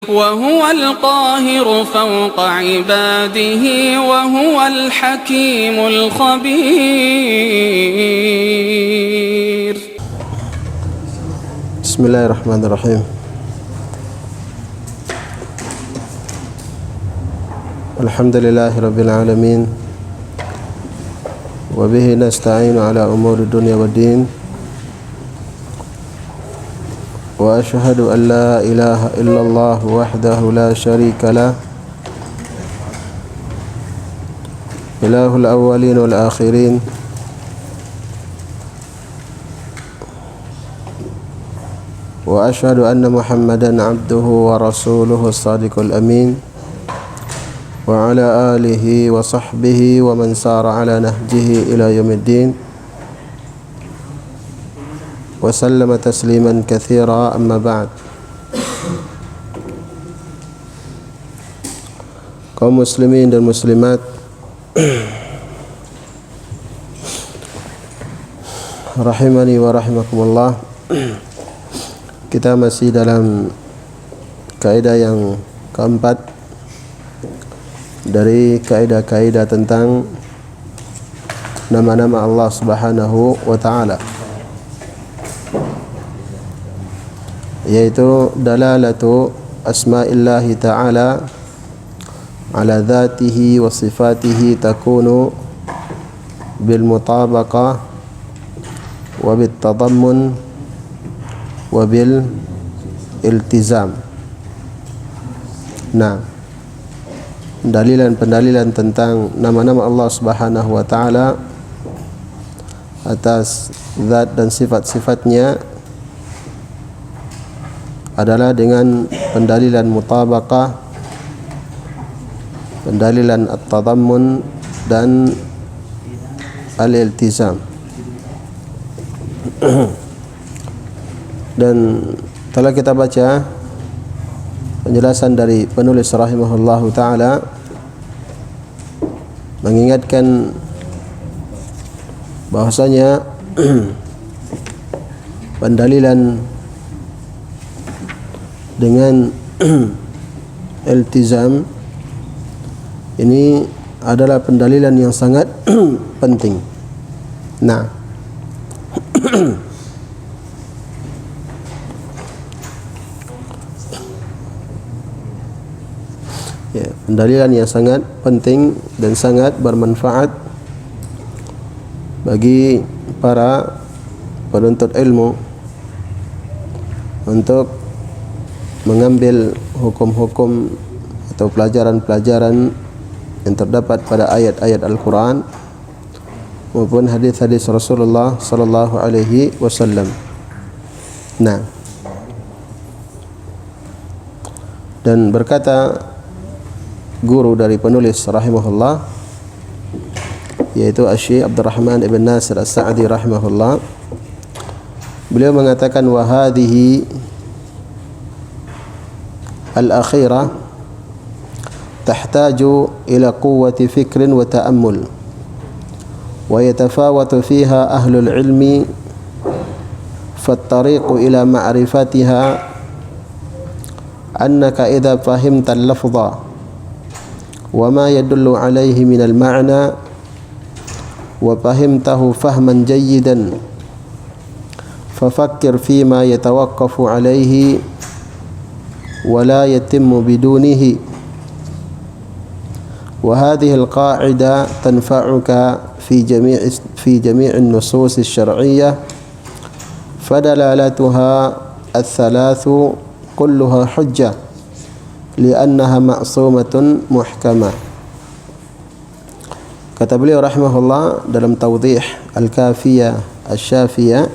وهو القاهر فوق عباده وهو الحكيم الخبير. بسم الله الرحمن الرحيم. الحمد لله رب العالمين وبه نستعين على أمور الدنيا والدين وأشهد أن لا إله إلا الله وحده لا شريك له إله الأولين والآخرين وأشهد أن محمدا عبده ورسوله الصادق الأمين وعلى آله وصحبه ومن سار على نهجه إلى يوم الدين وسلم تسليما كثيرا. أما بعد. Kaum muslimin dan muslimat rahimani wa rahimakumullah, kita masih dalam kaidah yang keempat dari kaidah-kaidah tentang nama-nama Allah Subhanahu wa taala, yaitu dalalatu asma'illahi ta'ala ala dhatihi wa sifatihi takunu bil mutabaqah wa bit tadammun wa bil iltizam. Nah, pendalilan tentang nama-nama Allah Subhanahu wa taala atas zat dan sifat-sifatnya adalah dengan pendalilan mutabaqah, pendalilan at-tadammun dan al-iltizam. Dan telah kita baca penjelasan dari penulis rahimahullahu ta'ala mengingatkan bahwasanya pendalilan dengan iltizam ini adalah pendalilan yang sangat penting. Nah, ya, pendalilan yang sangat penting dan sangat bermanfaat bagi para penuntut ilmu untuk mengambil hukum-hukum atau pelajaran-pelajaran yang terdapat pada ayat-ayat Al-Quran maupun hadis-hadis Rasulullah sallallahu alaihi wasallam. Nah, dan berkata guru dari penulis rahimahullah, yaitu Asy-Syaikh Abdurrahman ibn Nasir As-Sa'di rahimahullah, beliau mengatakan wa hadhihi al-akhirah tahtaju ila quwwati fikrin wa ta'ammul wa yatafawatu fiha ahlul ilmi fattariqu ila ma'rifatiha annaka idha fahimta al-lafza wa ma yadullu alayhi min al-ma'na wa fahimtahu fahman jayyidan fafakkir fima yatawaqqafu alayhi ولا يتم بدونه وهذه القاعدة تنفعك في جميع النصوص الشرعية فدلالتها الثلاث كلها حجة لأنها معصومة محكمة. Kata beliau rahimahullah dalam tawdih al-kafiyah asy-syafiyah,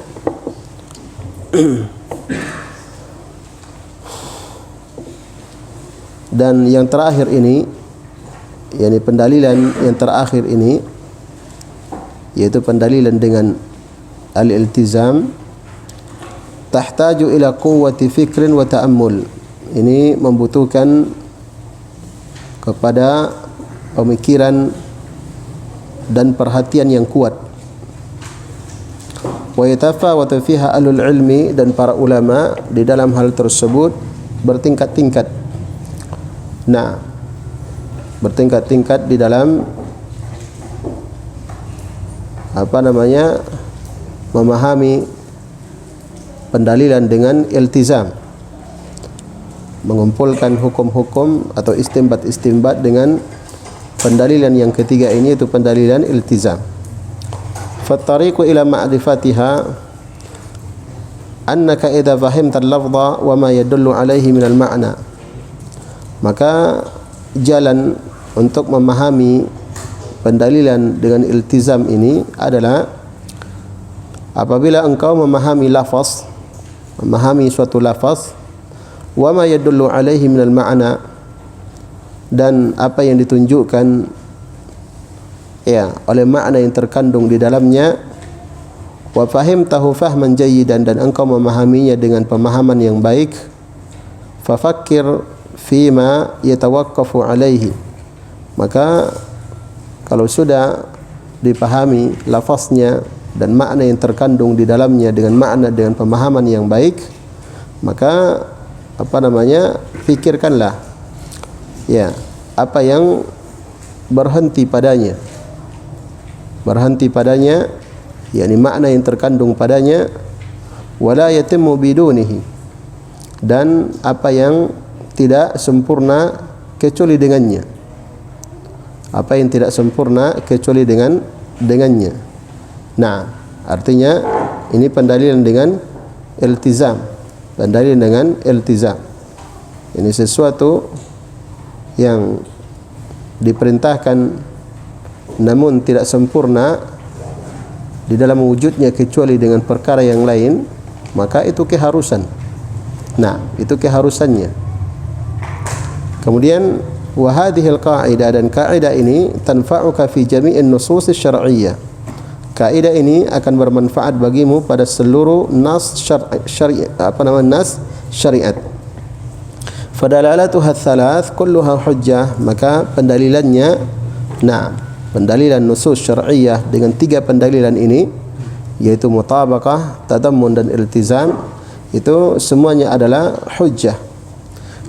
dan yang terakhir ini, yakni pendalilan yang terakhir ini, yaitu pendalilan dengan al-iltizam, tahtaju ila quwwati fikrin wa ta'ammul. Ini membutuhkan kepada pemikiran dan perhatian yang kuat. Wa yatafawatu fiha ahlul ilmi, dan para ulama di dalam hal tersebut bertingkat-tingkat. Nah, bertingkat-tingkat di dalam memahami pendalilan dengan iltizam, mengumpulkan hukum-hukum atau istinbat-istinbat dengan pendalilan yang ketiga ini, yaitu pendalilan iltizam. Fattariqu ila ma'rifatiha annaka idza fahimta al-lafdha wa ma yadullu alaihi min al-ma'na. Maka jalan untuk memahami pendalilan dengan iltizam ini adalah apabila engkau memahami lafaz, memahami suatu lafaz, wa ma yadullu alaihi minal ma'na, dan apa yang ditunjukkan oleh makna yang terkandung di dalamnya, wa fahimtahu fahman jayyidan, dan engkau memahaminya dengan pemahaman yang baik, fafakkir fima yatawaqqafu alaihi. Maka kalau sudah dipahami lafaznya dan makna yang terkandung di dalamnya dengan pemahaman yang baik, maka fikirkanlah apa yang berhenti padanya, yakni makna yang terkandung padanya, wala yatimmu bidunihi, dan apa yang tidak sempurna kecuali dengannya, apa yang tidak sempurna kecuali dengannya. Nah, artinya ini pendalilan dengan iltizam, pendalilan dengan iltizam. Ini sesuatu yang diperintahkan namun tidak sempurna di dalam wujudnya kecuali dengan perkara yang lain, maka itu keharusan. Nah, itu keharusannya. Kemudian wa hadhil qa'idah, dan kaidah ini tanfa'uka fi jami'in nusus syar'iyyah. Kaidah ini akan bermanfaat bagimu pada seluruh nas syariat. Fadalalatuha thalath kulluha hujjah, maka pendalilannya, pendalilan nusus syar'iyyah dengan tiga pendalilan ini, yaitu mutabaqah, tadammun dan iltizam, itu semuanya adalah hujjah.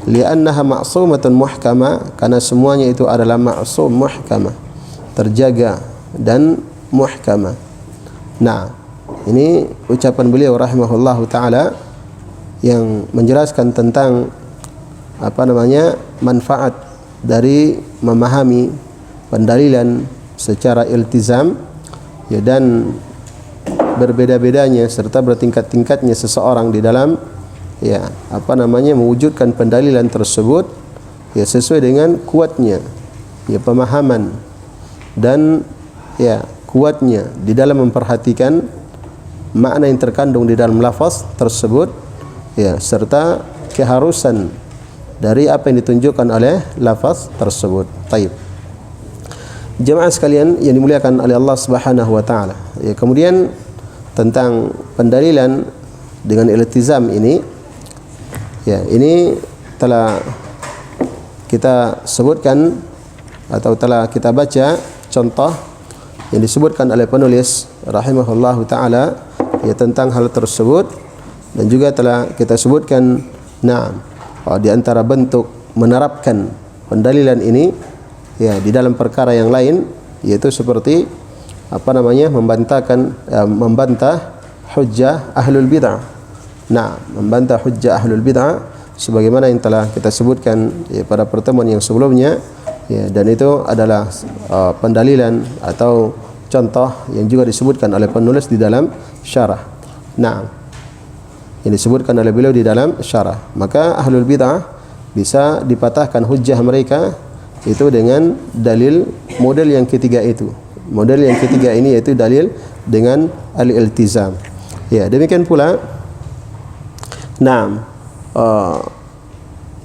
Li'annaha ma'sumatun muhkamah, karena semuanya itu adalah ma'sum, muhkamah, terjaga dan muhkamah. Nah, ini ucapan beliau rahimahullahu ta'ala yang menjelaskan tentang manfaat dari memahami pendalilan secara iltizam, dan berbeda-bedanya serta bertingkat-tingkatnya seseorang di dalam mewujudkan pendalilan tersebut sesuai dengan kuatnya pemahaman dan kuatnya di dalam memperhatikan makna yang terkandung di dalam lafaz tersebut, serta keharusan dari apa yang ditunjukkan oleh lafaz tersebut. Taib. Jemaah sekalian yang dimuliakan oleh Allah Subhanahu wa taala. Kemudian tentang pendalilan dengan iltizam ini, ini telah kita sebutkan atau telah kita baca contoh yang disebutkan oleh penulis rahimahullahu taala tentang hal tersebut, dan juga telah kita sebutkan di antara bentuk menerapkan pendalilan ini di dalam perkara yang lain, yaitu seperti membantah hujjah ahlul bid'ah. Membantah hujjah ahlul bid'ah sebagaimana yang telah kita sebutkan pada pertemuan yang sebelumnya, dan itu adalah pendalilan atau contoh yang juga disebutkan oleh penulis di dalam syarah. Yang disebutkan oleh beliau di dalam syarah. Maka ahlul bid'ah bisa dipatahkan hujjah mereka itu dengan dalil model yang ketiga itu. Model yang ketiga ini yaitu dalil dengan al-iltizam. Demikian pula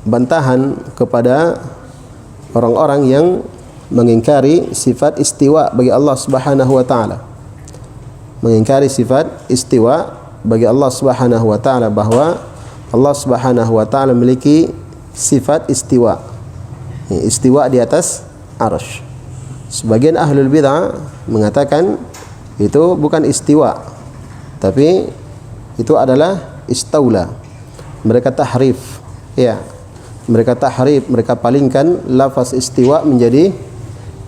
bantahan kepada orang-orang yang mengingkari sifat istiwa bagi Allah Subhanahu wa taala. Mengingkari sifat istiwa bagi Allah Subhanahu wa taala, bahwa Allah Subhanahu wa taala memiliki sifat istiwa. Istiwa di atas arsy. Sebagian ahlul bid'ah mengatakan itu bukan istiwa, tapi itu adalah istaula. Mereka tahrif. mereka tahrif, mereka palingkan lafaz istiwa menjadi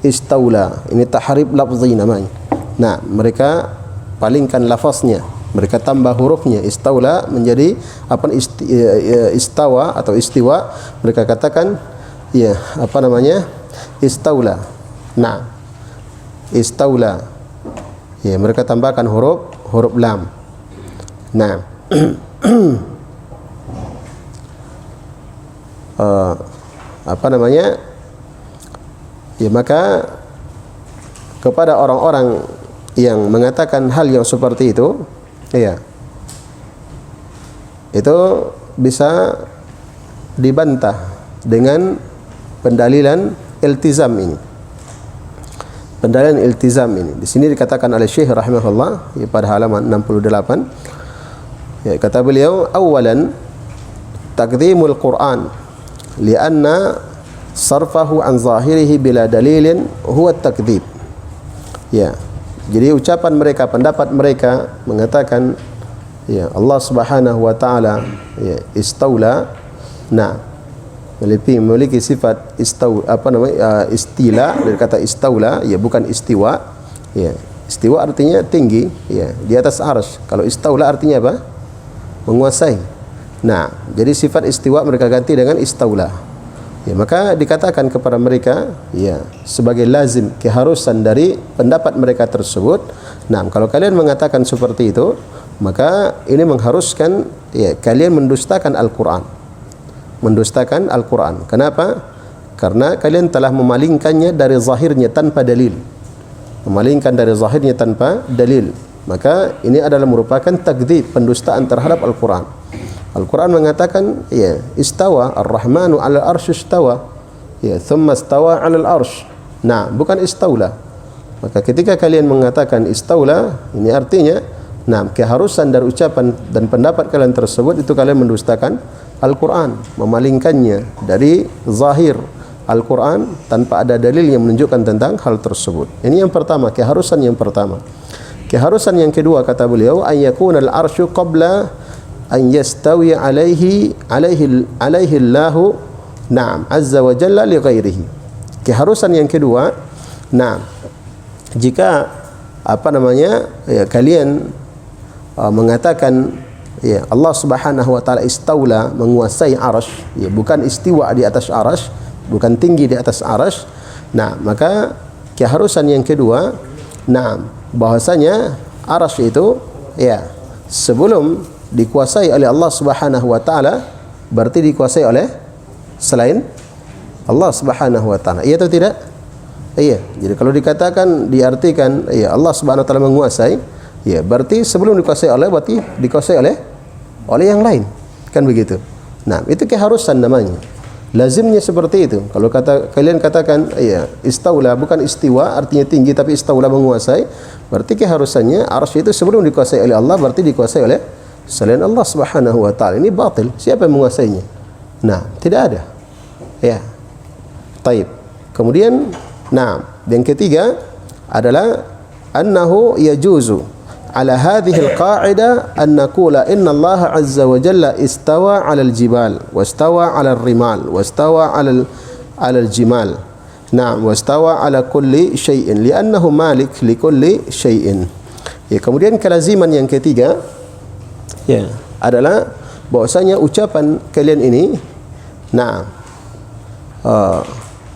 istaula. Ini tahrif lafzi namanya. Nah, mereka palingkan lafaznya, mereka tambah hurufnya, istaula menjadi apa, istawa atau istiwa. Mereka katakan ya apa namanya, istaula. Nah, istaula. Ya, mereka tambahkan huruf lam. Nah, apa namanya? Ya, maka kepada orang-orang yang mengatakan hal yang seperti itu, ya, itu bisa dibantah dengan pendalilan iltizam ini. Pendalilan iltizam ini di sini dikatakan oleh Syekh rahimahullah, ya, pada halaman 68. Ya, kata beliau, awalan taqdimul Quran lianna sarfahu an zahirihi bila dalilin huwa takdzib. Ya, jadi ucapan mereka, pendapat mereka mengatakan ya Allah Subhanahu wa taala ya istaula. Nah, memiliki sifat istila dari kata istaula, ya bukan istiwa. Ya, istiwa artinya tinggi, ya di atas arsy. Kalau istaula artinya apa? Menguasai. Nah, jadi sifat istiwa mereka ganti dengan istaula. Ya, maka dikatakan kepada mereka ya sebagai lazim, keharusan dari pendapat mereka tersebut. Nah, kalau kalian mengatakan seperti itu, maka ini mengharuskan ya kalian mendustakan Al-Qur'an. Mendustakan Al-Qur'an. Kenapa? Karena kalian telah memalingkannya dari zahirnya tanpa dalil. Memalingkan dari zahirnya tanpa dalil. Maka ini adalah merupakan takdzib, pendustaan terhadap Al-Qur'an. Al-Quran mengatakan ya istawa ar-Rahmanu 'alal arsy istawa, ya thumma istawa 'alal arsy. Nah, bukan istaula. Maka ketika kalian mengatakan istaula, ini artinya nah keharusan dari ucapan dan pendapat kalian tersebut itu kalian mendustakan Al-Quran, memalingkannya dari zahir Al-Quran tanpa ada dalil yang menunjukkan tentang hal tersebut. Ini yang pertama, keharusan yang pertama. Keharusan yang kedua kata beliau, ayyakuna al-arsyu qabla an yastawi alaihi Allahu na'am azza wa jalla li ghairihi. Keharusan yang kedua, nah jika apa namanya ya, kalian mengatakan ya Allah Subhanahu wa taala istaula, menguasai arsy, ya bukan istiwa di atas arsy, bukan tinggi di atas arsy. Nah, maka keharusan yang kedua, nah bahwasanya arsy itu ya sebelum dikuasai oleh Allah Subhanahu wa taala berarti dikuasai oleh selain Allah Subhanahu wa taala. Iya atau tidak? Iya. Jadi kalau dikatakan, diartikan ya Allah Subhanahu wa taala menguasai, ya berarti sebelum dikuasai oleh berarti dikuasai oleh yang lain. Kan begitu. Nah, itu keharusan namanya. Lazimnya seperti itu. Kalau kalian katakan ya istaula bukan istiwa artinya tinggi, tapi istaula menguasai, berarti keharusannya arsy itu sebelum dikuasai oleh Allah berarti dikuasai oleh selain Allah Subhanahu wa taala. Ini batil. Siapa yang menguasainya? Nah, tidak ada. Ya. Taib. Kemudian, nah, yang ketiga adalah annahu yajuzu ala hadhihi al-qa'idah an naqula inna Allah azza wa jalla istawa 'ala al-jibal wastawa 'ala ar-rimal wastawa 'ala al-jimal. Naam, wastawa 'ala kulli syai'in li'annahu malik li kulli syai'in. Ya, kemudian kelaziman yang ketiga ya adalah bahwasanya ucapan kalian ini nah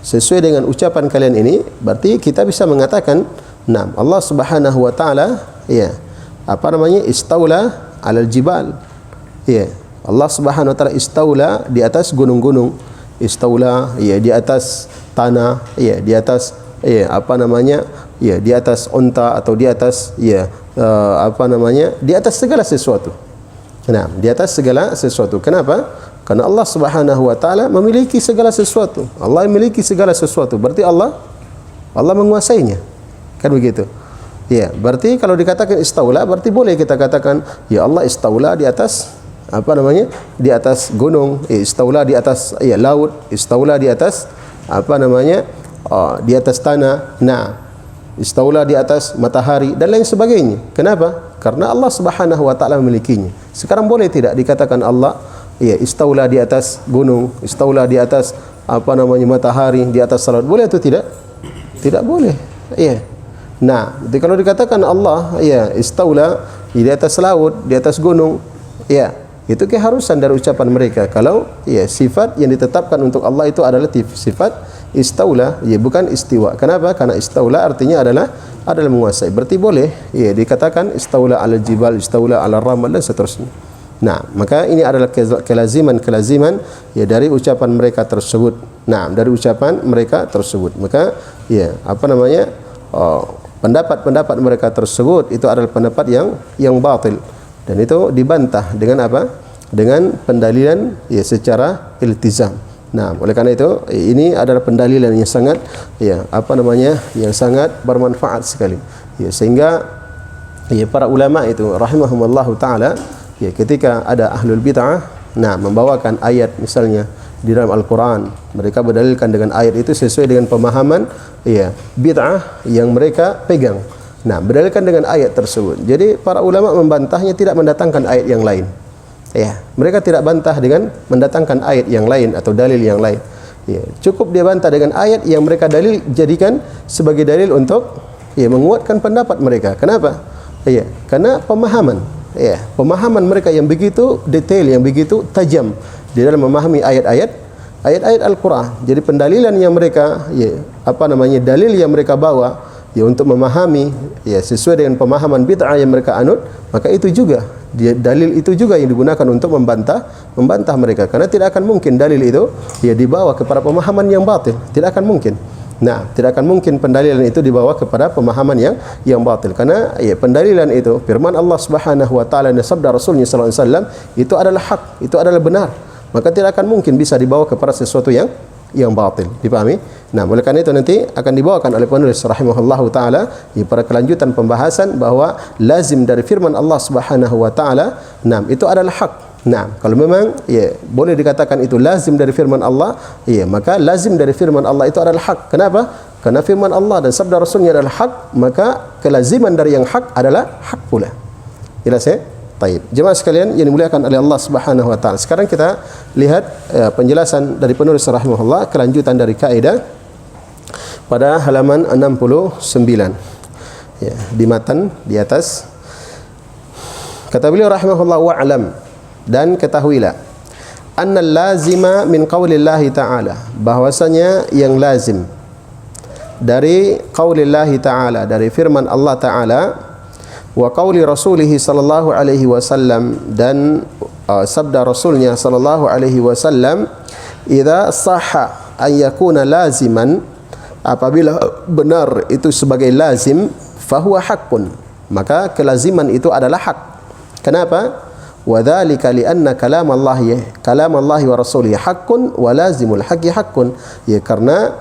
sesuai dengan ucapan kalian ini berarti kita bisa mengatakan nah Allah Subhanahu wa taala ya apa namanya istaula 'alal jibal. Ya, Allah Subhanahu wa taala istaula di atas gunung-gunung, istaula ya di atas tanah, ya di atas ya apa namanya ya di atas unta atau di atas ya apa namanya di atas segala sesuatu. Nah, di atas segala sesuatu. Kenapa? Karena Allah Subhanahu wa taala memiliki segala sesuatu. Allah memiliki segala sesuatu. Berarti Allah menguasainya. Kan begitu. Ya, berarti kalau dikatakan istaula berarti boleh kita katakan ya Allah istaula di atas apa namanya? Di atas gunung, istaula di atas ya laut, istaula di atas apa namanya? Di atas tanah. Nah, istaula di atas matahari dan lain sebagainya. Kenapa? Karena Allah Subhanahu wa taala memilikinya. Sekarang boleh tidak dikatakan Allah ya, istaula di atas gunung, istaula di atas matahari, di atas salat, boleh atau tidak? Tidak boleh. Ya. Nah, jadi kalau dikatakan Allah ya istaula di atas laut, di atas gunung, ya, itu keharusan dari ucapan mereka. Kalau ya sifat yang ditetapkan untuk Allah itu adalah sifat istaula, ya bukan istiwa. Kenapa? Karena istaula artinya adalah menguasai. Berarti boleh ya dikatakan istaula 'alal jibal, istaula 'alal ramal dan seterusnya. Nah, maka ini adalah kelaziman ya dari ucapan mereka tersebut. Nah, dari ucapan mereka tersebut. Maka ya pendapat mereka tersebut itu adalah pendapat yang batil, dan itu dibantah dengan apa? Dengan pendalilan ya secara iltizam. Nah, oleh karena itu ini adalah pendalilan yang sangat yang sangat bermanfaat sekali. Ya, sehingga ya para ulama itu rahimahumullahu taala ya ketika ada ahlul bid'ah membawakan ayat misalnya di dalam Al-Quran, mereka berdalilkan dengan ayat itu sesuai dengan pemahaman ya bid'ah yang mereka pegang. Nah, berdalilkan dengan ayat tersebut. Jadi para ulama membantahnya tidak mendatangkan ayat yang lain. Ya, mereka tidak bantah dengan mendatangkan ayat yang lain atau dalil yang lain. Ya, cukup dia bantah dengan ayat yang mereka jadikan sebagai dalil untuk ya menguatkan pendapat mereka. Kenapa? Ya, karena pemahaman mereka yang begitu detail, yang begitu tajam di dalam memahami ayat-ayat Al-Quran. Jadi pendalilan yang mereka dalil yang mereka bawa ya untuk memahami ya sesuai dengan pemahaman bid'ah yang mereka anut, maka itu juga dalil itu juga yang digunakan untuk membantah mereka, karena tidak akan mungkin dalil itu ya dibawa kepada pemahaman yang batil, tidak akan mungkin. Nah, tidak akan mungkin pendalilan itu dibawa kepada pemahaman yang batil, karena ya pendalilan itu firman Allah Subhanahu wa taala dan sabda Rasulnya sallallahu alaihi wasallam itu adalah hak, itu adalah benar. Maka tidak akan mungkin bisa dibawa kepada sesuatu yang batil. Dipahami? Nah, oleh karena itu nanti akan dibawakan oleh penulis rahimahullahu taala pada kelanjutan pembahasan bahwa lazim dari firman Allah Subhanahu wa taala, itu adalah hak. Nah, kalau memang ya boleh dikatakan itu lazim dari firman Allah, ya maka lazim dari firman Allah itu adalah hak. Kenapa? Karena firman Allah dan sabda Rasulnya adalah hak, maka kelaziman dari yang hak adalah hak pula. Jelas ya? Baik. Jemaah sekalian yang dimuliakan oleh Allah Subhanahu wa taala. Sekarang kita lihat penjelasan dari penulis rahimahullah, kelanjutan dari kaidah pada halaman 69. Ya, di matan di atas kata beliau rahimahullah, wa'lam, dan ketahuilah annal lazima min qaulillahi ta'ala, bahwasanya yang lazim dari qaulillahi ta'ala, dari firman Allah ta'ala, wa qauli rasulih sallallahu alaihi wasallam, dan sabda rasulnya sallallahu alaihi wasallam, idza sahha an yakuna laziman, apabila benar itu sebagai lazim, fahuwa haqqun, maka kelaziman itu adalah hak. Kenapa? Wa dzalika li anna kalam Allah wa rasulih haqqun wa lazimul haqqi haqqun, ya karena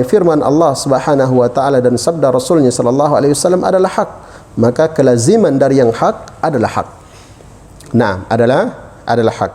firman Allah Subhanahu wa taala dan sabda Rasulnya sallallahu alaihi wasallam adalah hak, maka kelaziman dari yang hak adalah hak. Nah, adalah hak.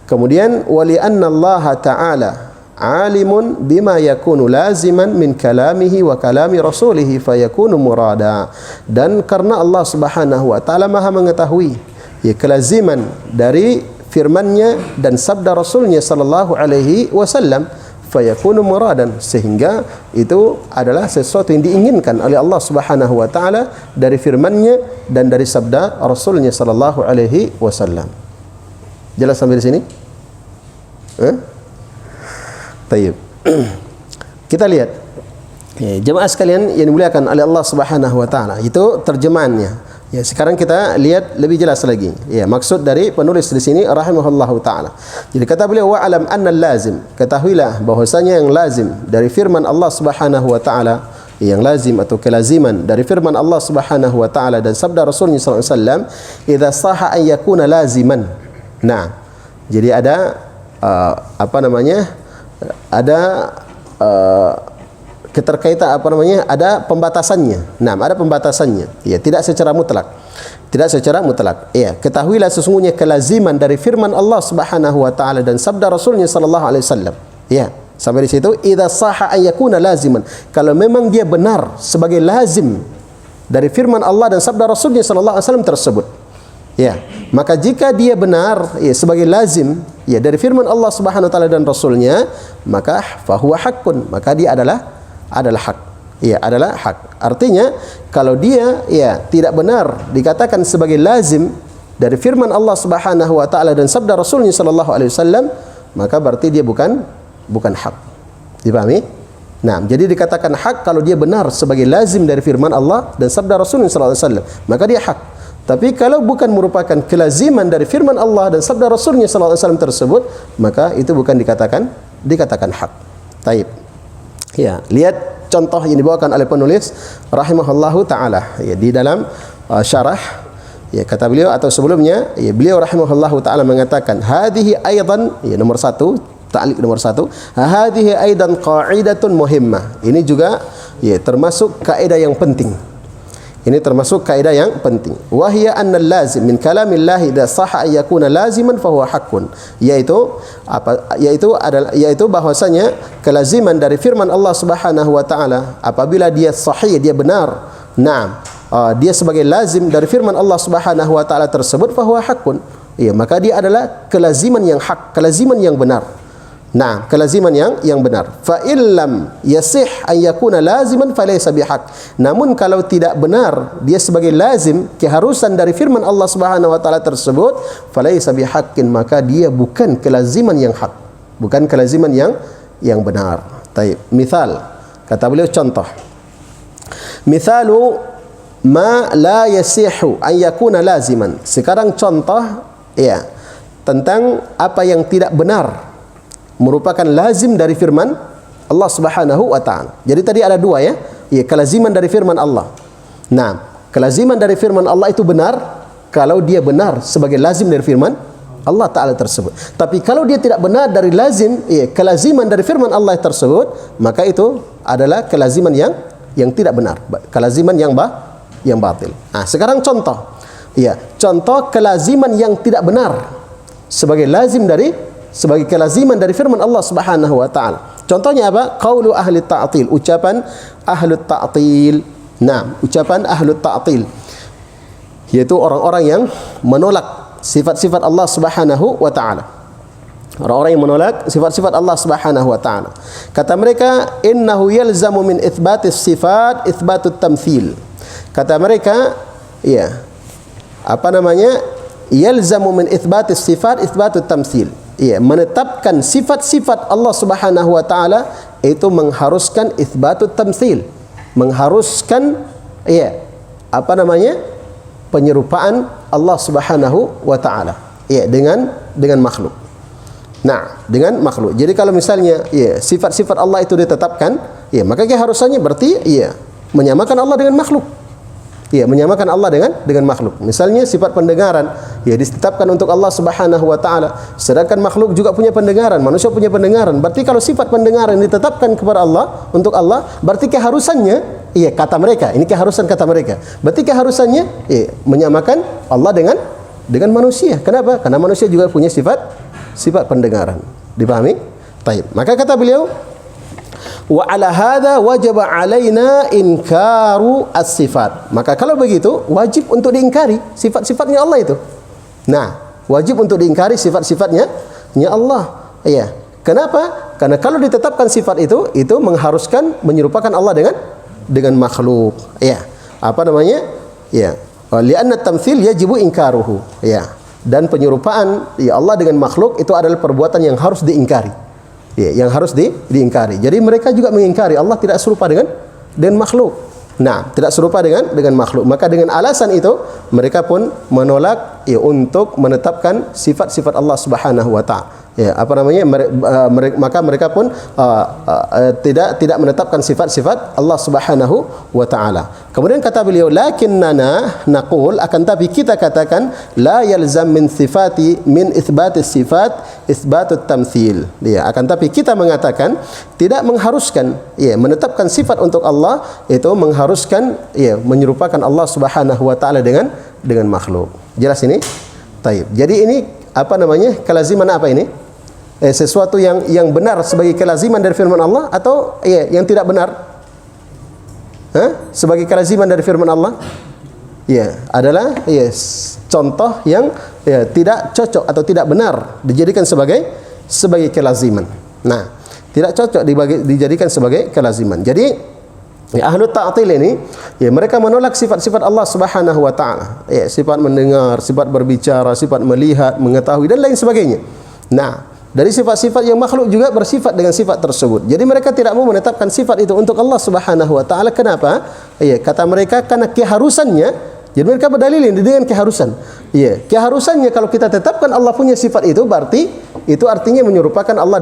Kemudian wali anna Allah taala alimun bima yakunu laziman min kalamihi wa kalami rasulihi fayakunu murada, dan karena Allah Subhanahu wa taala Maha mengetahui ya kelaziman dari firman-Nya dan sabda Rasulnya sallallahu alaihi wasallam, fayakunu muradan, sehingga itu adalah sesuatu yang diinginkan oleh Allah Subhanahu wa taala dari firman-Nya dan dari sabda Rasulnya sallallahu alaihi wasallam. Jelas sampai di sini? Tayyib. Kita lihat jemaah sekalian yang dimuliakan oleh Allah Subhanahu wa taala, itu terjemahannya. Ya, sekarang kita lihat lebih jelas lagi. Ya, maksud dari penulis di sini rahimahullahu taala. Jadi kata beliau, wa alam anna lazim, ketahuilah bahwasanya yang lazim dari firman Allah Subhanahu wa taala, yang lazim atau kelaziman dari firman Allah Subhanahu wa taala dan sabda Rasulnya sallallahu alaihi wasallam, idza sahha an yakuna laziman. Nah, jadi ada keterkaitan ada pembatasannya. Nah, ada pembatasannya. Ya, tidak secara mutlak. Ya, ketahuilah sesungguhnya kelaziman dari firman Allah Subhanahu wa taala dan sabda Rasulnya sallallahu alaihi wasallam. Ya, sampai di situ idza sahha an yakuna laziman. Kalau memang dia benar sebagai lazim dari firman Allah dan sabda Rasulnya sallallahu alaihi wasallam tersebut. Ya, maka jika dia benar ya sebagai lazim ya dari firman Allah Subhanahu wa taala dan rasulnya, maka fahuwa haqqun, maka dia adalah hak. Ya, adalah hak. Artinya kalau dia ya tidak benar dikatakan sebagai lazim dari firman Allah Subhanahu wa taala dan sabda Rasulnya sallallahu alaihi wasallam, maka berarti dia bukan hak. Dipahami? Nah, jadi dikatakan hak kalau dia benar sebagai lazim dari firman Allah dan sabda Rasulnya sallallahu alaihi wasallam, maka dia hak. Tapi kalau bukan merupakan kelaziman dari firman Allah dan sabda Rasulnya sallallahu alaihi wasallam tersebut, maka itu bukan dikatakan hak. Taib. Ya, lihat contoh yang dibawakan oleh penulis rahimahullahu taala ya di dalam syarah ya kata beliau atau sebelumnya ya beliau rahimahullahu taala mengatakan hadhihi aidan ya nomor 1 ta'liq nomor 1 hadhihi aidan qa'idatun muhimmah. Ini juga ya termasuk kaidah yang penting. Ini termasuk kaidah yang penting. Wa hiya anna al-lazim min kalamillah idza sahha an yakuna laziman fa huwa haqqun. Yaitu bahwasanya kelaziman dari firman Allah Subhanahu wa taala apabila dia sahih, dia benar. Naam. Dia sebagai lazim dari firman Allah Subhanahu wa taala tersebut fa huwa haqqun. Ya, maka dia adalah kelaziman yang hak, kelaziman yang benar. Nah, kelaziman yang benar. Fa illam yasih an yakuna laziman falaysa bihaq. Namun kalau tidak benar dia sebagai lazim, keharusan dari firman Allah Subhanahu wa taala tersebut, falaysa bihaqqin, maka dia bukan kelaziman yang hak, bukan kelaziman yang benar. Baik, misal kata beliau contoh. Mithalu ma la yasihu an yakuna laziman. Sekarang contoh ya tentang apa yang tidak benar merupakan lazim dari firman Allah Subhanahu wa taala. Jadi tadi ada dua ya. Ya, kelaziman dari firman Allah. Nah, kelaziman dari firman Allah itu benar kalau dia benar sebagai lazim dari firman Allah taala tersebut. Tapi kalau dia tidak benar dari lazim, ya, kelaziman dari firman Allah tersebut, maka itu adalah kelaziman yang tidak benar, kelaziman yang batil. Nah, sekarang contoh. Ya, contoh kelaziman yang tidak benar sebagai lazim sebagai kelaziman dari firman Allah Subhanahu wa taala. Contohnya apa? Qaulu ahli ta'til, ucapan ahli ta'til. Nah, ucapan ahli ta'til yaitu orang-orang yang menolak sifat-sifat Allah Subhanahu wa taala. Orang-orang yang menolak sifat-sifat Allah Subhanahu wa taala. Kata mereka, innahu yalzamu min itsbatis sifat itsbatut tamtsil. Kata mereka, ya. Yalzamu min itsbatis sifat itsbatut tamtsil. Ya, menetapkan sifat-sifat Allah Subhanahu wa taala itu mengharuskan itsbatut tamtsil, mengharuskan penyerupaan Allah Subhanahu wa taala dengan makhluk. Nah, dengan makhluk. Jadi kalau misalnya sifat-sifat Allah itu ditetapkan, maka keharusannya berarti menyamakan Allah dengan makhluk. Menyamakan Allah dengan makhluk. Misalnya sifat pendengaran ditetapkan untuk Allah Subhanahu wa taala, sedangkan makhluk juga punya pendengaran, manusia punya pendengaran. Berarti kalau sifat pendengaran ditetapkan kepada Allah, untuk Allah, berarti keharusannya kata mereka, ini keharusan kata mereka. Berarti keharusannya menyamakan Allah dengan manusia. Kenapa? Karena manusia juga punya sifat pendengaran. Dipahami? Baik. Maka kata beliau, wa ala hadza wajaba alaina inkaru as-sifat. Maka kalau begitu wajib untuk diingkari sifat-sifatnya Allah itu. Nah, wajib untuk diingkari sifat-sifatnya Allah. Ya. Kenapa? Karena kalau ditetapkan sifat itu mengharuskan menyerupakan Allah dengan makhluk. Ya. Ya. Li'anna tamtsil yajibu inkaruhu. Ya. Dan penyerupaan Allah dengan makhluk itu adalah perbuatan yang harus diingkari. Yang harus diingkari. Jadi mereka juga mengingkari Allah tidak serupa dengan makhluk. Nah, tidak serupa dengan makhluk. Maka dengan alasan itu mereka pun menolak untuk menetapkan sifat-sifat Allah Subhanahu wa taala. Maka mereka pun tidak menetapkan sifat-sifat Allah Subhanahu wa taala. Kemudian kata beliau, lakinnana naqul, akan tapi kita katakan la yalzam min itsbatis sifat itsbatut tamtsil. Akan tapi kita mengatakan tidak mengharuskan menetapkan sifat untuk Allah itu mengharuskan menyerupakan Allah Subhanahu wa taala dengan makhluk. Jelas ini? Taib. Jadi ini kelaziman apa ini? Sesuatu yang benar sebagai kelaziman dari firman Allah atau yang tidak benar? Sebagai kelaziman dari firman Allah? adalah contoh yang tidak cocok atau tidak benar dijadikan sebagai kelaziman. Nah, tidak cocok dijadikan sebagai kelaziman. Jadi ahlu ta'til ini mereka menolak sifat-sifat Allah Subhanahu wa taala. Sifat mendengar, sifat berbicara, sifat melihat, mengetahui dan lain sebagainya. Nah, dari sifat-sifat yang makhluk juga bersifat dengan sifat tersebut. Jadi mereka tidak mau menetapkan sifat itu untuk Allah Subhanahu wa taala. Kenapa? Kata mereka karena keharusannya. Jadi mereka berdalilin dengan keharusan. Keharusannya kalau kita tetapkan Allah punya sifat itu berarti itu artinya menyerupakan Allah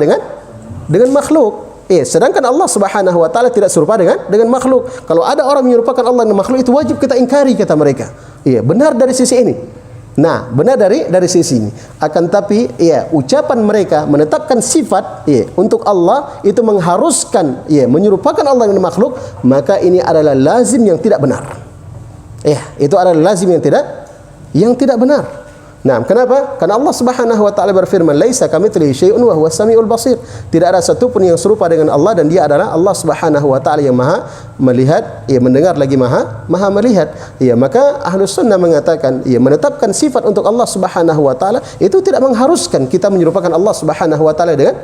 dengan makhluk. Sedangkan Allah Subhanahu wa taala tidak serupa dengan makhluk. Kalau ada orang menyerupakan Allah dengan makhluk itu wajib kita ingkari, kata mereka. Benar dari sisi ini. Nah, benar dari sisi ini. Akan tapi ucapan mereka menetapkan sifat untuk Allah itu mengharuskan menyerupakan Allah dengan makhluk, maka ini adalah lazim yang tidak benar. Itu adalah lazim yang tidak benar. Nah, kenapa? Karena Allah Subhanahu wa taala berfirman, "Laisa kamitslihi syai'un wa huwas samiul basir." Tidak ada satu pun yang serupa dengan Allah dan Dia adalah Allah Subhanahu wa taala yang Maha melihat, mendengar lagi Maha melihat. Maka Ahlus Sunnah mengatakan, menetapkan sifat untuk Allah Subhanahu wa taala itu tidak mengharuskan kita menyerupakan Allah Subhanahu wa taala dengan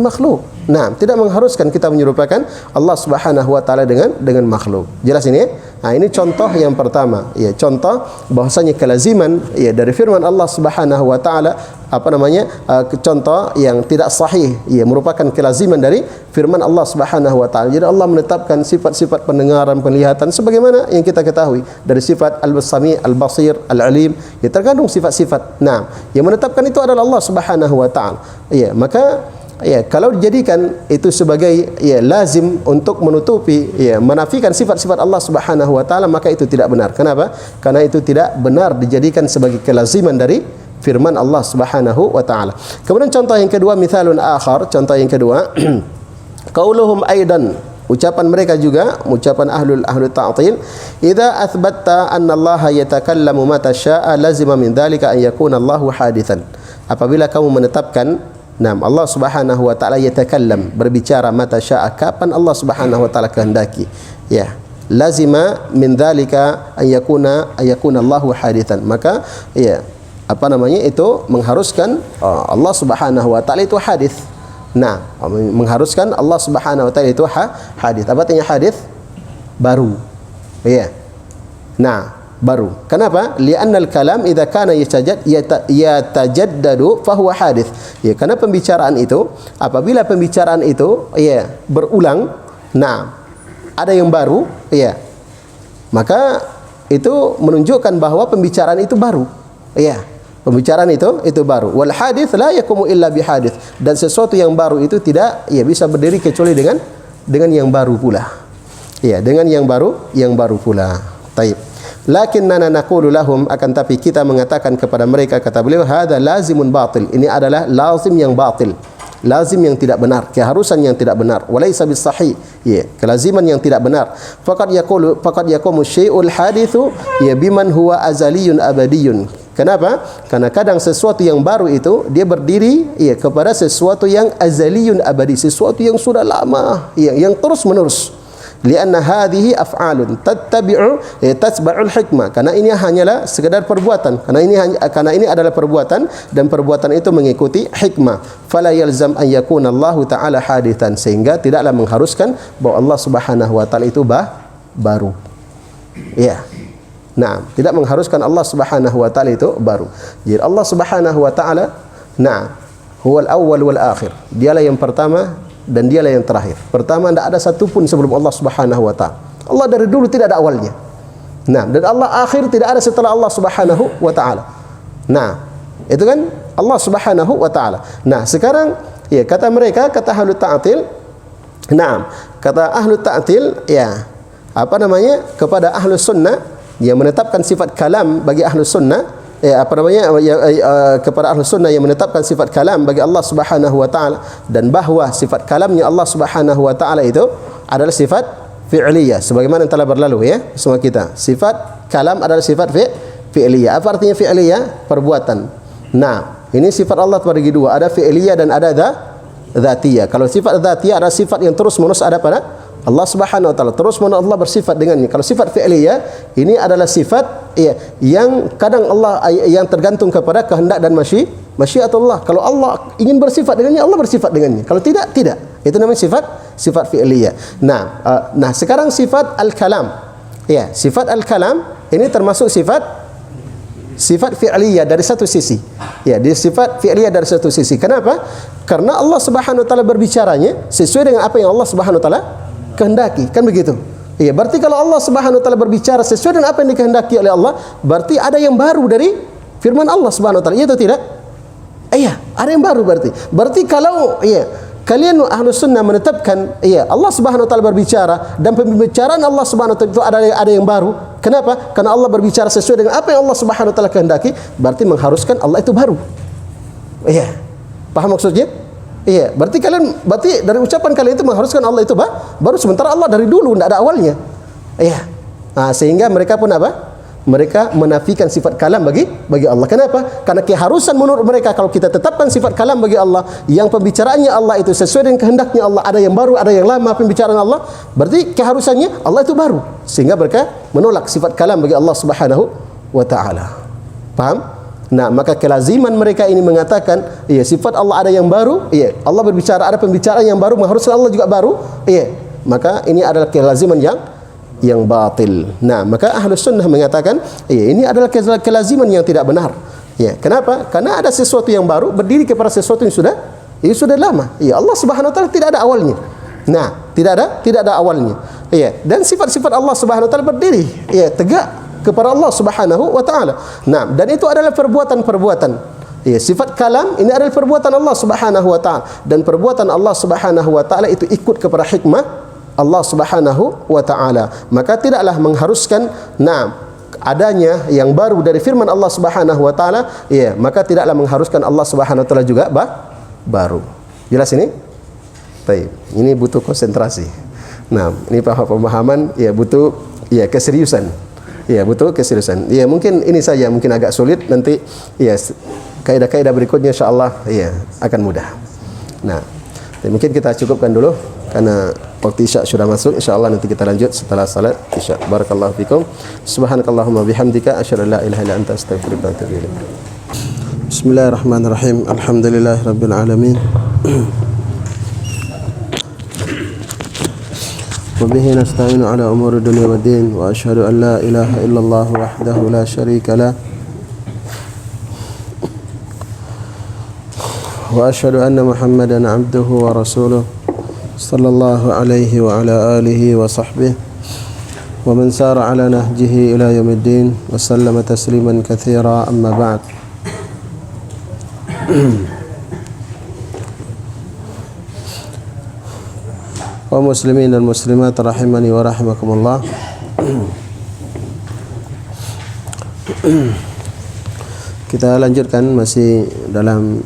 makhluk. Nah, tidak mengharuskan kita menyerupakan Allah Subhanahu wa taala dengan makhluk. Jelas ini? Nah, ini contoh yang pertama. Contoh bahwasanya kelaziman dari firman Allah Subhanahu wa taala contoh yang tidak sahih merupakan kelaziman dari firman Allah Subhanahu wa taala. Jadi Allah menetapkan sifat-sifat pendengaran, penglihatan sebagaimana yang kita ketahui dari sifat Al-Sami, Al-Basir, Al-Alim. Terkandung sifat-sifat. Nah, yang menetapkan itu adalah Allah Subhanahu wa taala. Maka kalau dijadikan itu sebagai lazim untuk menutupi menafikan sifat-sifat Allah Subhanahu wa taala, maka itu tidak benar. Kenapa? Karena itu tidak benar dijadikan sebagai kelaziman dari firman Allah Subhanahu wa taala. Kemudian contoh yang kedua, mithalun akhar, contoh yang kedua, qauluhum aidan, ucapan mereka juga, ucapan ahlul ta'til, idza athbatta anna Allah yatakallamu mata syaa lazima min dzalika an yakuna Allahu hadithan. Apabila kamu menetapkan Allah Subhanahu wa taala yatakallam, berbicara mata syaa, kapan Allah Subhanahu wa taala kehendaki. Lazima min dzalika an yakuna Allahu hadithan. Maka itu mengharuskan Allah Subhanahu wa taala itu hadis. Nah, mengharuskan Allah Subhanahu wa taala itu hadis. Apa artinya hadis? Baru. Nah, baru. Kenapa? Li'anna al-kalam idza kana yatajaddadu fa huwa hadits. Karena pembicaraan itu, apabila pembicaraan itu berulang, ada yang baru, maka itu menunjukkan bahwa pembicaraan itu baru. Pembicaraan itu baru. Wal hadits la yakumu illa bi hadits. Dan sesuatu yang baru itu tidak bisa berdiri kecuali dengan yang baru pula. Dengan yang baru pula. Taib. Lakinnana naqulu lahum, akan tapi kita mengatakan kepada mereka, kata beliau, hadza lazimun batil. Ini adalah lazim yang batil. Lazim yang tidak benar, keharusan yang tidak benar. Walaysa bisahih. Kelaziman yang tidak benar. Faqad yaqumu syai'ul hadithu biman huwa azaliyun abadiyun. Kenapa? Karena kadang sesuatu yang baru itu dia berdiri kepada sesuatu yang azaliyun abadi, sesuatu yang sudah lama, yang terus menerus. Lianna hadhihi af'alun tatba'ul hikmah. Karena ini hanyalah sekadar perbuatan. Karena ini adalah perbuatan dan perbuatan itu mengikuti hikmah. Fala yalzam an yakuna Allah taala hadithan, sehingga tidaklah mengharuskan bahwa Allah Subhanahu wa taala itu baru. Nah, tidak mengharuskan Allah Subhanahu wa taala itu baru. Jadi Allah Subhanahu wa taala huwal awwal wal akhir. Dialah yang pertama dan Dialah yang terakhir. Pertama, tidak ada satu pun sebelum Allah Subhanahu wa taala. Allah dari dulu tidak ada awalnya. Nah, dan Allah akhir tidak ada setelah Allah Subhanahu wa taala. Nah, itu kan Allah Subhanahu wa taala. Nah, sekarang kata mereka, kata ahlu ta'til, kata ahlu ta'til kepada ahlu sunnah yang menetapkan sifat kalam bagi ahlu sunnah, kepada ahlu sunnah yang menetapkan sifat kalam bagi Allah Subhanahu wa taala, dan bahwa sifat kalamnya Allah Subhanahu wa taala itu adalah sifat fi'liyah, sebagaimana yang telah berlalu semua kita. Sifat kalam adalah sifat fi'liyah. Apa artinya fi'liyah? Perbuatan. Nah, ini sifat Allah terbagi dua, ada fi'liyah dan ada dzatiyah. Kalau sifat dzatiyah adalah sifat yang terus menerus ada Allah Subhanahu wa taala, terus mana Allah bersifat dengannya. Kalau sifat fi'liyah ini adalah sifat yang kadang Allah yang tergantung kepada kehendak dan masyiatullah. Kalau Allah ingin bersifat dengannya, Allah bersifat dengannya. Kalau tidak, tidak. Itu namanya sifat fi'liyah. Nah, sekarang sifat al-kalam. Ya, sifat al-kalam ini termasuk sifat fi'liyah dari satu sisi. Ya, dia sifat fi'liyah dari satu sisi. Kenapa? Karena Allah Subhanahu wa taala berbicaranya sesuai dengan apa yang Allah Subhanahu wa taala kehendaki. Kan begitu? Ya, berarti kalau Allah Subhanahu wa taala berbicara sesuai dengan apa yang dikehendaki oleh Allah, berarti ada yang baru dari firman Allah Subhanahu wa taala. Iya atau tidak? Iya, ada yang baru berarti. Berarti kalau kalian Ahlus Sunnah menetapkan Allah Subhanahu wa taala berbicara dan pembicaraan Allah Subhanahu wa taala itu ada yang baru. Kenapa? Karena Allah berbicara sesuai dengan apa yang Allah Subhanahu wa taala kehendaki, berarti mengharuskan Allah itu baru. Iya. Paham maksudnya? Iya, berarti dari ucapan kalian itu mengharuskan Allah itu baru, sementara Allah dari dulu tidak ada awalnya. Iya. Nah, sehingga mereka pun apa? Mereka menafikan sifat kalam bagi Allah. Kenapa? Karena keharusan menurut mereka kalau kita tetapkan sifat kalam bagi Allah, yang pembicaraannya Allah itu sesuai dengan kehendaknya Allah, ada yang baru, ada yang lama pembicaraan Allah, berarti keharusannya Allah itu baru. Sehingga mereka menolak sifat kalam bagi Allah Subhanahu wa taala. Paham? Nah, maka kelaziman mereka ini mengatakan, sifat Allah ada yang baru, Allah berbicara, ada pembicaraan yang baru, mengharuskan Allah juga baru, maka ini adalah kelaziman yang batil. Nah, maka Ahlus Sunnah mengatakan, ini adalah kelaziman yang tidak benar. Kenapa? Karena ada sesuatu yang baru berdiri kepada sesuatu yang sudah lama. Allah Subhanahu wa taala tidak ada awalnya. Nah, tidak ada awalnya. Dan sifat-sifat Allah Subhanahu wa taala berdiri tegak kepada Allah Subhanahu wa taala. Nah, dan itu adalah perbuatan-perbuatan. Sifat kalam ini adalah perbuatan Allah Subhanahu wa taala, dan perbuatan Allah Subhanahu wa taala itu ikut kepada hikmah Allah Subhanahu wa taala. Maka tidaklah mengharuskan adanya yang baru dari firman Allah Subhanahu wa taala, maka tidaklah mengharuskan Allah Subhanahu wa taala juga baru. Jelas ini? Baik. Ini butuh konsentrasi. Nah, ini pemahaman butuh keseriusan. Butuh keseriusan. Mungkin ini saja, mungkin agak sulit, nanti kaidah-kaidah berikutnya insyaallah akan mudah. Nah, mungkin kita cukupkan dulu karena waktu Isya sudah masuk. Insyaallah nanti kita lanjut setelah salat Isya. Barakallahu fikum. Subhanakallahumma bihamdika asyhadu an la ilaha illa anta astaghfiruka wa atubu ilaik. Bismillahirrahmanirrahim. Alhamdulillahirabbil alamin. Wa bihi nasta'inu ala umuri dunya waddin, wa asyhadu an la ilaha illallah wahdahu la syarika lah, wa asyhadu anna Muhammadan 'abduhu wa rasuluh sallallahu alaihi wa ala alihi wa sahbihi wa man sara ala nahjihi ila yaumiddin wa sallama tasliman katsira, amma ba'd. Kaum muslimin dan muslimat rahimani wa rahimakumullah. Kita lanjutkan masih dalam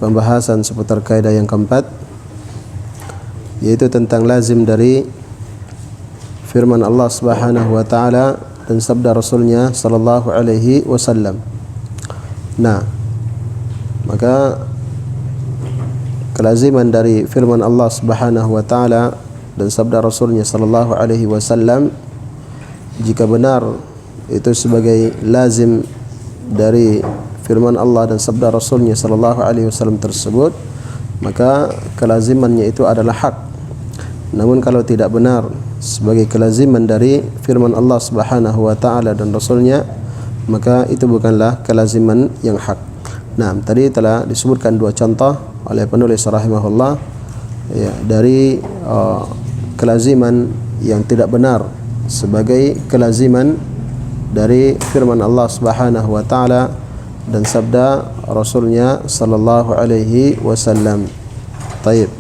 pembahasan seputar kaidah yang keempat, yaitu tentang lazim dari firman Allah Subhanahu wa taala dan sabda Rasulnya sallallahu alaihi wasallam. Nah, maka kelaziman dari firman Allah Subhanahu wa taala dan sabda Rasulnya sallallahu alaihi wasallam, jika benar itu sebagai lazim dari firman Allah dan sabda Rasulnya sallallahu alaihi wasallam tersebut, maka kelazimannya itu adalah hak. Namun kalau tidak benar sebagai kelaziman dari firman Allah Subhanahu wa taala dan Rasulnya, maka itu bukanlah kelaziman yang hak. Nah, tadi telah disebutkan dua contoh oleh penulis rahimahullah dari kelaziman yang tidak benar sebagai kelaziman dari firman Allah Subhanahu wa taala dan sabda Rasulnya sallallahu alaihi wasallam. Baik.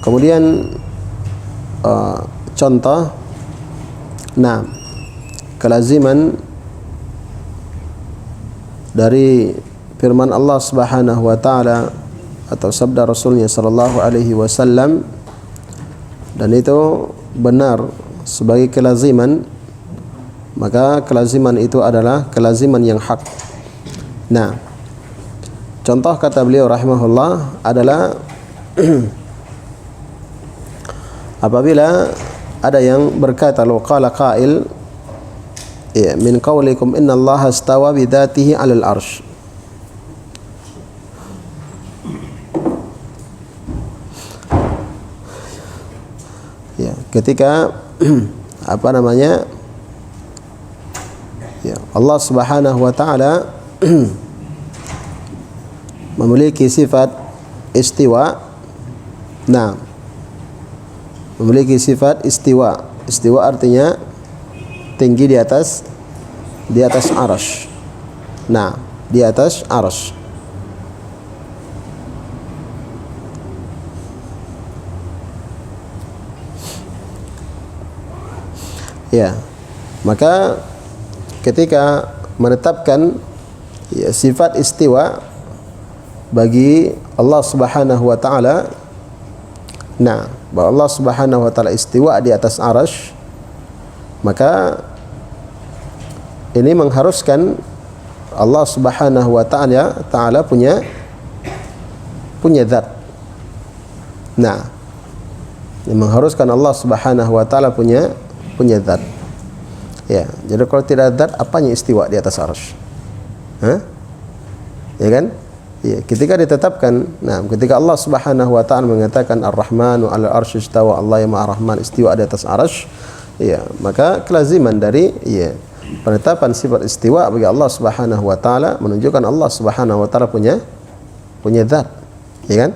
Kemudian contoh kelaziman dari firman Allah Subhanahu wa taala atau sabda Rasulnya sallallahu alaihi wasallam, dan itu benar sebagai kelaziman, maka kelaziman itu adalah kelaziman yang hak. Nah, contoh kata beliau rahimahullah adalah apabila ada yang berkata, law qala qail min qawlikum inna Allah istawa bi dzatihi 'alal arsy. Ya, ketika apa namanya? Ya, Allah Subhanahu wa taala memiliki sifat istiwa. Nah, memiliki sifat istiwa. Istiwa artinya tinggi di atas arsy. Nah, di atas arsy. Ya, maka ketika menetapkan ya, sifat istiwa bagi Allah Subhanahu wa taala, nah, bahwa Allah Subhanahu wa taala istiwa di atas arsy, maka ini mengharuskan Allah Subhanahu wa taala punya zat. Nah, ini mengharuskan Allah Subhanahu wa taala punya zat. Ya, jadi kalau tidak zat, apanya istiwa di atas arsy? Ya kan? Ya, ketika ditetapkan, nah, ketika Allah Subhanahu wa taala mengatakan Ar-Rahmanu 'alal arsy istawa, Allah yang Maha Rahman istiwa di atas arsy, ya, maka kelaziman dari ya penetapan sifat istiwa bagi Allah Subhanahu wa taala menunjukkan Allah Subhanahu wa taala punya zat, ya kan?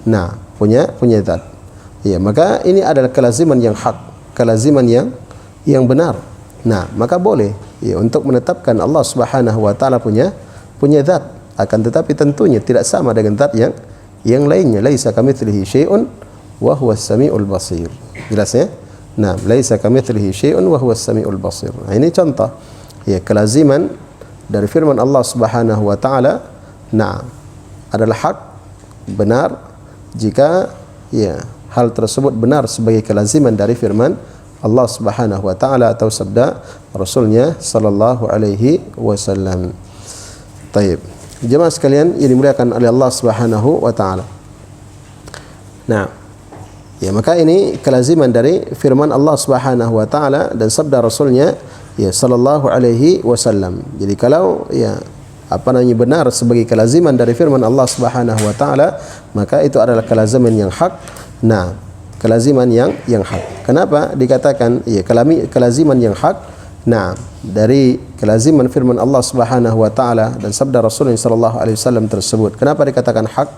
Nah, punya zat. Ya, maka ini adalah kelaziman yang hak, kelaziman yang benar. Nah, maka boleh ya untuk menetapkan Allah Subhanahu wa taala punya zat, akan tetapi tentunya tidak sama dengan zat yang lainnya. Laisa kamitslihi syai'un wa huwas samiul basir. Jelas ya? Nah, laisa kamitslihi syai'un wa huwas samiul basir. Nah, ini contoh ya kelaziman dari firman Allah Subhanahu wa taala. Nah, adalah hak, benar jika ya hal tersebut benar sebagai kelaziman dari firman Allah Subhanahu wa taala atau sabda Rasulnya sallallahu alaihi wasallam. Baik. Jemaah sekalian yang dimuliakan oleh Allah Subhanahu wa taala. Nah, ya maka ini kelaziman dari firman Allah Subhanahu wa taala dan sabda Rasulnya ya sallallahu alaihi wasallam. Jadi kalau ya apa namanya benar sebagai kelaziman dari firman Allah Subhanahu wa taala, maka itu adalah kelaziman yang hak. Nah, kelaziman yang hak. Kenapa dikatakan ya kelaziman yang hak? Nah, dari kelaziman firman Allah Subhanahu wa taala dan sabda Rasulullah sallallahu alaihi wasallam tersebut. Kenapa dikatakan hak?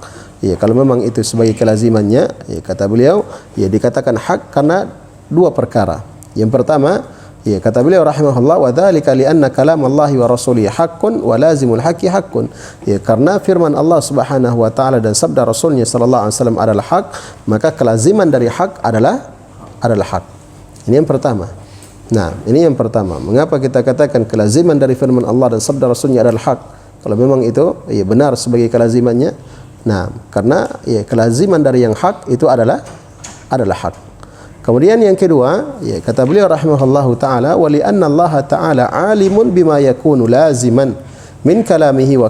Ya, kalau memang itu sebagai kelazimannya, ya kata beliau, ya dikatakan hak karena dua perkara. Yang pertama, ya kata beliau rahimahullah, wa dzalika li anna kalam Allah wa rasulihi haqqun wa lazimul haqqi haqqun. Ya, karena firman Allah Subhanahu wa taala dan sabda Rasulnya sallallahu alaihi wasallam adalah hak, maka kelaziman dari hak adalah hak. Ini yang pertama. Nah, ini yang pertama. Mengapa kita katakan kelaziman dari firman Allah dan sabda Rasulnya adalah hak? Kalau memang itu ya benar sebagai kelazimannya. Nah, karena ya kelaziman dari yang hak itu adalah hak. Kemudian yang kedua, ya kata beliau rahimahullahu taala, wa li anna Allah taala alimun bima yakunu laziman min kalamihi wa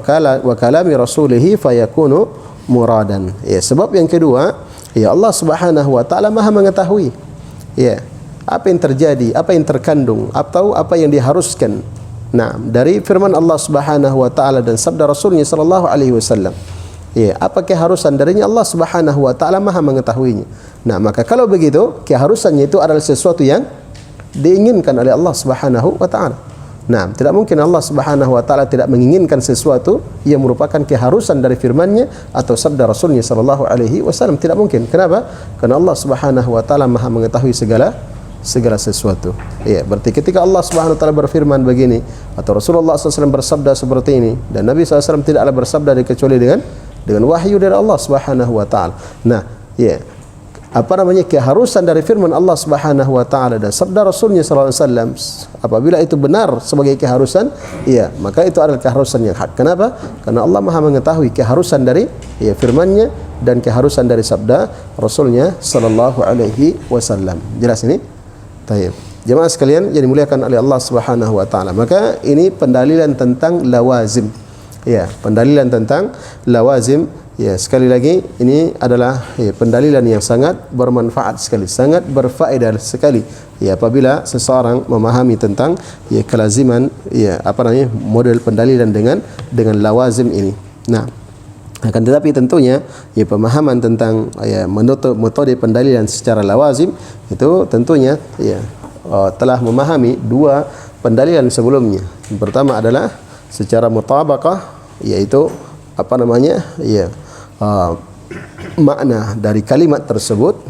kalami rasulih fayakunu muradan. Ya, sebab yang kedua, ya Allah Subhanahu wa taala Maha mengetahui ya apa yang terjadi, apa yang terkandung atau apa yang diharuskan. Nah, dari firman Allah Subhanahu wa taala dan sabda Rasulnya sallallahu alaihi wasallam. Ya, apa keharusan darinya Allah Subhanahu wa taala Maha mengetahuinya. Nah, maka kalau begitu, keharusannya itu adalah sesuatu yang diinginkan oleh Allah Subhanahu wa taala. Nah, tidak mungkin Allah Subhanahu wa taala tidak menginginkan sesuatu yang merupakan keharusan dari firman-Nya atau sabda Rasulnya sallallahu alaihi wasallam. Tidak mungkin. Kenapa? Karena Allah Subhanahu wa taala Maha mengetahui segala sesuatu. Ya, berarti ketika Allah Subhanahu wa taala berfirman begini atau Rasulullah SAW bersabda seperti ini dan Nabi SAW tidaklah bersabda kecuali dengan wahyu dari Allah Subhanahu wa taala. Nah, ya, apa namanya keharusan dari firman Allah Subhanahu wa taala dan sabda Rasulnya sallallahu alaihi wasallam apabila itu benar sebagai keharusan, ya, maka itu adalah keharusan yang hak. Kenapa? Karena Allah Maha mengetahui keharusan dari ya firman-Nya dan keharusan dari sabda Rasulnya sallallahu alaihi wasallam. Jelas ini? Baik. Jemaah sekalian yang dimuliakan oleh Allah Subhanahu wa taala. Maka ini pendalilan tentang lawazim. ya, pendalilan tentang lawazim. Ya, sekali lagi ini adalah pendalilan yang sangat bermanfaat sekali, sangat berfaedah sekali. Ya, apabila seseorang memahami tentang kelaziman model pendalilan dengan lawazim ini. Nah, akan tetapi tentunya pemahaman tentang metode pendalilan secara lawazim itu tentunya telah memahami dua pendalilan sebelumnya. Yang pertama adalah secara mutabaqah, yaitu makna dari kalimat tersebut,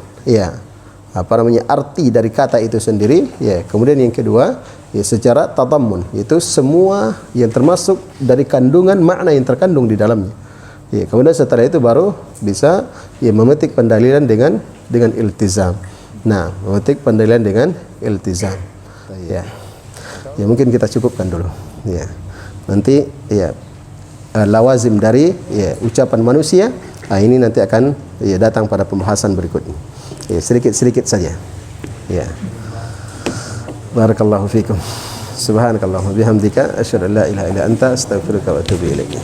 arti dari kata itu sendiri, kemudian yang kedua secara tadammun, yaitu semua yang termasuk dari kandungan makna yang terkandung di dalamnya. Kemudian setelah itu baru bisa memetik pendalilan dengan iltizam. Nah, memetik pendalilan dengan iltizam. Mungkin kita cukupkan dulu. Nanti lawazim dari ucapan manusia, ini nanti akan datang pada pembahasan berikutnya. Sedikit-sedikit saja. Barakallahu fikum. Subhanakallahumma bihamdika asyhadu an la ilaha illa anta astaghfiruka wa atubu ilaik.